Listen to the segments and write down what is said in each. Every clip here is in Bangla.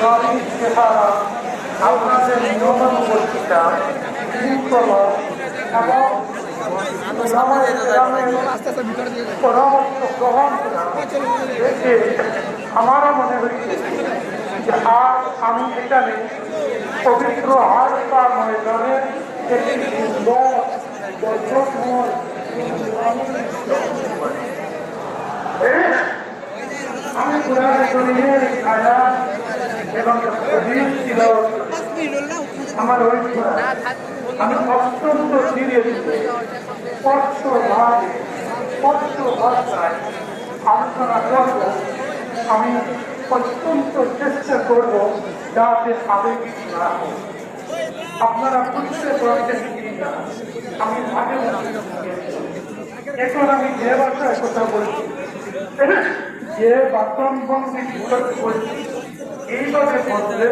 ইসলামী চেহারা আপনাদের নিয়মানুবর্তিতা শৃঙ্খলা এবং পরামর্শ গ্রহণ দেখে আমারও মনে হয়েছে যে আর আমি এখানে পবিত্র হারকা ময়দানে একটি সুন্দর দর্শকময় আমি কোরআনে কারীমের আয়াত এবং হাদিস তিলাওয়াত আমার হয়েছিল আমি অত্যন্ত সিরিয়াস স্পষ্ট ভাষায় আলোচনা করব। আমি অত্যন্ত চেষ্টা করব যাতে আবেগিক না হয়। আপনারা বুঝতে পারছেন কিনা আমি আগে এখন আমি যে ভাষায় কথা বলছি যে বাস্তববন্দি বলছি এইভাবে বললে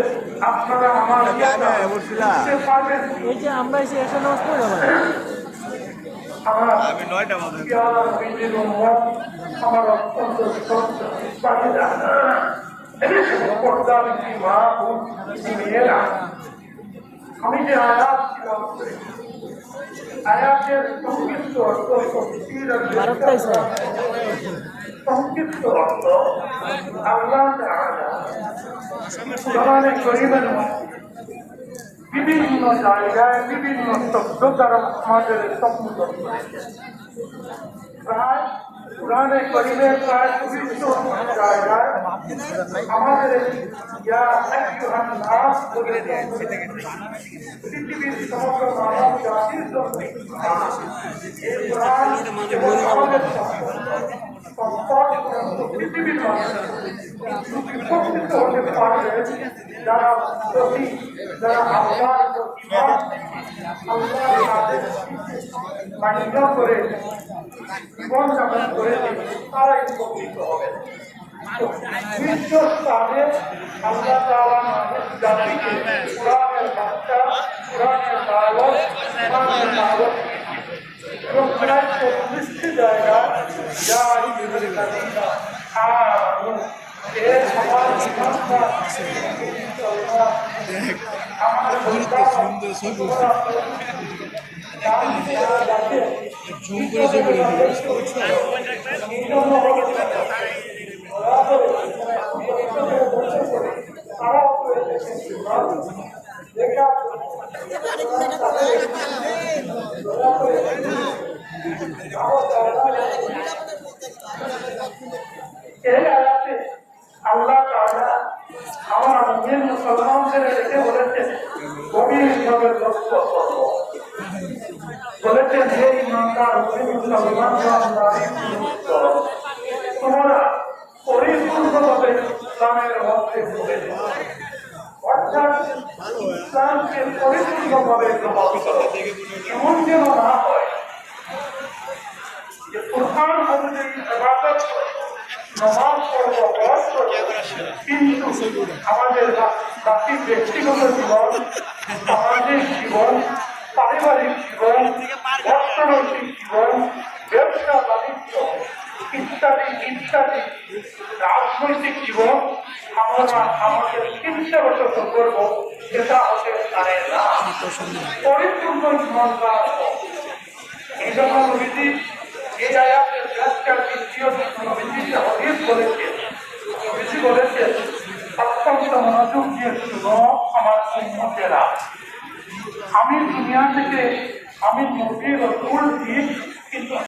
আপনারা আমার বুঝতে পারবেন। এই যে আমরা এসে এসে নামাজ পড়ে আমি 9টা বাজে আমার অত্যন্ত আমি যে আয়াত আয়াতের সংক্ষিপ্ত অর্থ সংক্ষিপ্ত অর্থ আল্লাহ কোরআনে কারীমের বিভিন্ন জায়গায় বিভিন্ন শব্দ দ্বারা আমাদের সম্বোধন করেছে। প্রায় কোরআনে কারীমের প্রায় ২০ জায়গায় আমাদের পৃথিবীর সমগ্র মানব জাতির জন্য পৃথিবীর মানুষ উপকৃত হতে পারবে যারা যারা আল্লাহর মান্য করে জীবনযাপন করে তারাই উপকৃত হবে। বিশ্বস্থানে আল্লাহ তাআলা জাতিকে কোরআনের বার্তা, কোরআনের দাওয়াত, কোরআনের দাওয়াত এবং প্রায় ৪০টি জায়গায় যা আইয়ুহাল্লাযীনা আমানু এর সমাজ আল্লাহ তাআলা আমার মুমিন মুসলমানদের দেখে বলেছেন গভীরভাবে লক্ষ্য করো। বলেছেন হে ঈমানদার মুমিন মুসলমানগণ, তোমরা পরিপূর্ণভাবে ইসলামের মধ্যে ঢুকে যাও, অর্থাৎ ইসলামকে পরিপূর্ণভাবে গ্রহণ করো। এমন যেন না হয় যে কোরআন অনুযায়ী ইবাদত নামাজ পড়ব, হজ করব, কিন্তু আমাদের বাকি ব্যক্তিগত জীবন, সামাজিক জীবন, পারিবারিক জীবন, অর্থনৈতিক জীবন, ব্যবসা বাণিজ্য ইত্যাদি ইত্যাদি রাজনৈতিক জীবন আমরা আমাদের চিন্তাগত করব, সেটা হতে পারে না। পরিপূর্ণ জীবন এই জন্য নবীজি এই আয়াতের ব্যাখ্যার দ্বিতীয় নবীজি হাদিস বলেছেন। নবীজি বলেছেন অত্যন্ত মনোযোগ দিয়ে শুনো আমার উম্মতেরা, আমি দুনিয়া থেকে আমি নবী রাসূল দিই, কিন্তু